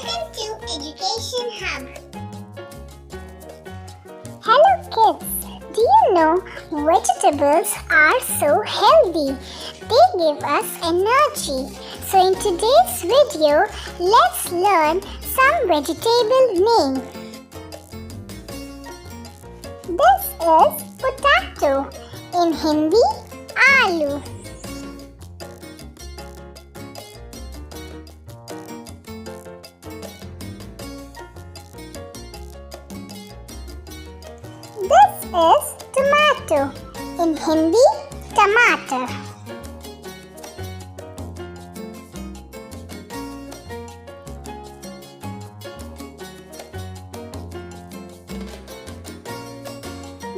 Welcome to Education Hub. Hello kids, do you know vegetables are so healthy? They give us energy. So in today's video, let's learn some vegetable name. This is potato. In Hindi, aloo. This is tomato. In Hindi, tomato.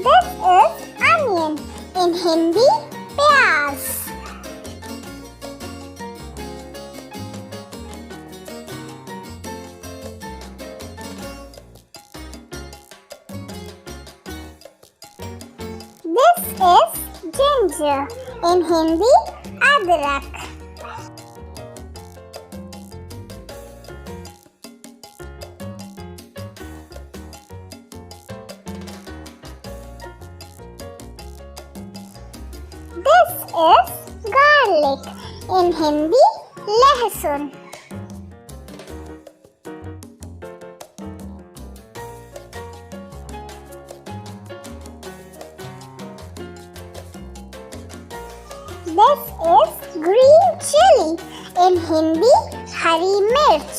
This is onion. In Hindi, प्याज. This is ginger. In Hindi, अदरक. This is garlic. In Hindi, लहसुन. This is green chili. In Hindi, हरी मिर्च.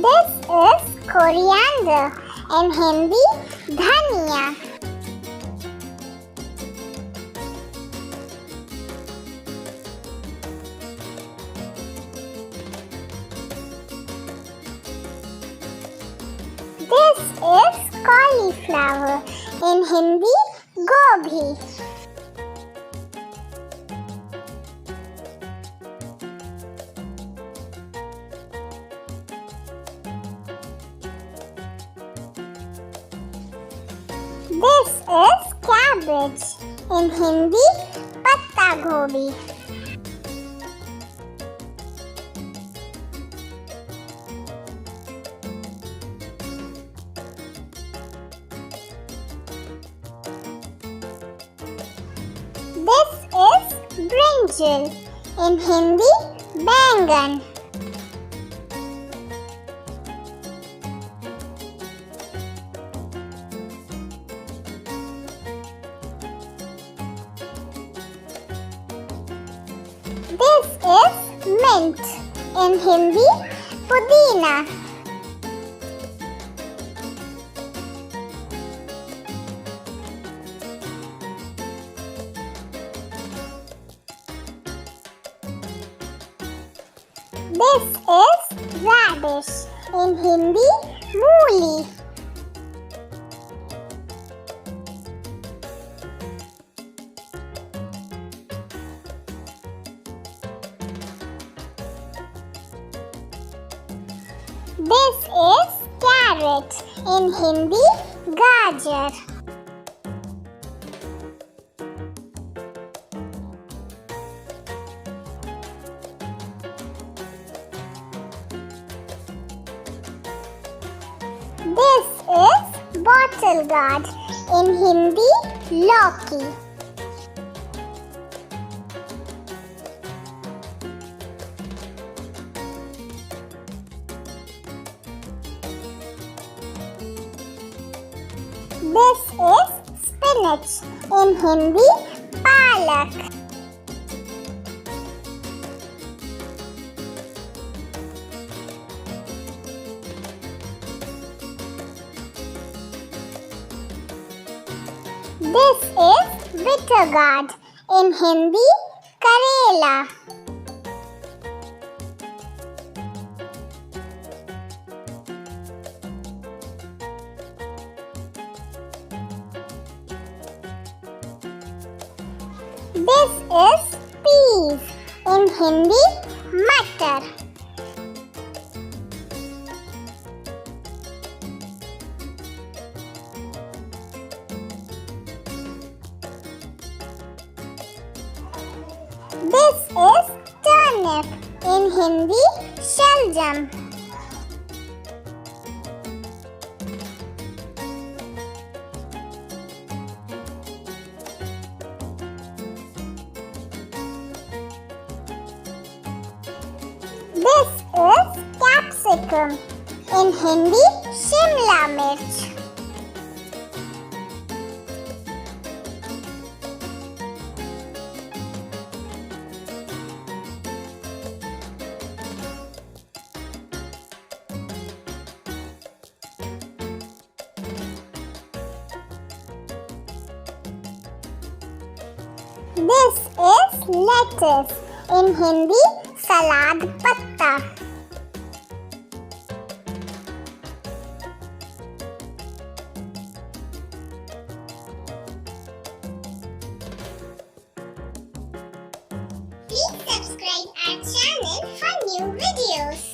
This is coriander. In Hindi, धनिया. This is cauliflower. In Hindi, गोभी. This is cabbage. In Hindi, पत्ता गोभी. This is BRINJAL. In Hindi, बैंगन. This is mint. In Hindi, पुदीना. This is radish. In Hindi, मूली. This is carrot. In Hindi, गाजर. This is bottle gourd. In Hindi, लौकी. This is spinach. In Hindi, palak. This is bitter gourd. In Hindi, करेला. This is peas. In Hindi, मटर. This is turnip. In Hindi, shaljam. This is capsicum. In Hindi, shimla mirch. This is lettuce. In Hindi, salad patta. Please subscribe our channel for new videos.